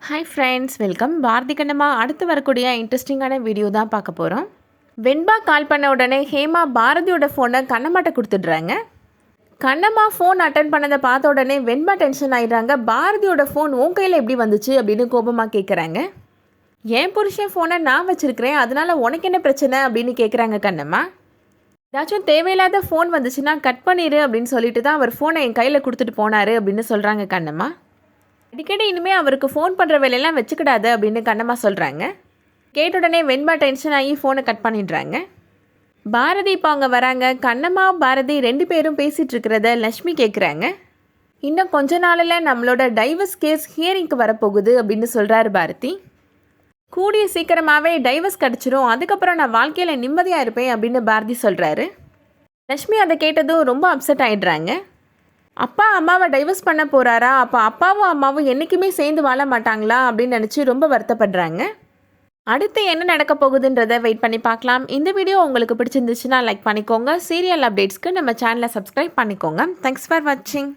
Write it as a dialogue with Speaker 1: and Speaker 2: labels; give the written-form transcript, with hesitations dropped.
Speaker 1: Hi friends, welcome. Bharathi Kannamma அடுத்து வரக்கூடிய இன்ட்ரெஸ்டிங்கான வீடியோ தான் பார்க்க போகிறோம். வெண்பா கால் பண்ண உடனே ஹேமா பாரதியோட ஃபோனை கண்ணம்மாட்ட கொடுத்துட்றாங்க. கண்ணம்மா ஃபோன் அட்டன் பண்ணதை பார்த்த உடனே வெண்பா டென்ஷன் ஆகிடுறாங்க. பாரதியோட ஃபோன் உன் கையில் எப்படி வந்துச்சு அப்படின்னு கோபமாக கேட்குறாங்க. என் புருஷன் ஃபோனை நான் வச்சுருக்கிறேன், அதனால் உனக்கு என்ன பிரச்சனை அப்படின்னு கேட்குறாங்க கண்ணம்மா. ஏதாச்சும் தேவையில்லாத ஃபோன் வந்துச்சுன்னா கட் பண்ணிடு அப்படின்னு சொல்லிட்டு தான் அவர் ஃபோனை என் கையில் கொடுத்துட்டு போனார் அப்படின்னு சொல்கிறாங்க கண்ணம்மா. அடிக்கடி இனிமேல் அவருக்கு ஃபோன் பண்ணுற வேலையெல்லாம் வச்சுக்கிடாது அப்படின்னு கண்ணம்மா சொல்கிறாங்க. கேட்ட உடனே வெண்பா டென்ஷன் ஆகி ஃபோனை கட் பண்ணிடுறாங்க. பாரதி இப்போ அவங்க வராங்க. கண்ணம்மா பாரதி 2 பேரும் பேசிகிட்டு இருக்கிறத லக்ஷ்மி கேட்குறாங்க. இன்னும் கொஞ்ச நாளில் நம்மளோட டைவர்ஸ் கேஸ் ஹியரிங்க்கு வரப்போகுது அப்படின்னு சொல்கிறாரு பாரதி. கூடிய சீக்கிரமாகவே டைவர்ஸ் கிடச்சிரும், அதுக்கப்புறம் நான் வாழ்க்கையில் நிம்மதியாக இருப்பேன் அப்படின்னு பாரதி சொல்கிறாரு. லக்ஷ்மி அதை கேட்டதும் ரொம்ப அப்செட் ஆகிடுறாங்க. அப்பா அம்மாவை டைவர்ஸ் பண்ண போகிறாரா? அப்போ அப்பாவும் அம்மாவும் என்றைக்குமே சேர்ந்து வாழ மாட்டாங்களா அப்படின்னு நினச்சி ரொம்ப வருத்தப்படுறாங்க. அடுத்து என்ன நடக்க போகுதுன்றதை வெயிட் பண்ணி பார்க்கலாம். இந்த வீடியோ உங்களுக்கு பிடிச்சிருந்துச்சுன்னா லைக் பண்ணிக்கோங்க. சீரியல் அப்டேட்ஸ்க்கு நம்ம சேனலை சப்ஸ்கிரைப் பண்ணிக்கோங்க. தேங்க்ஸ் ஃபார் வாட்சிங்.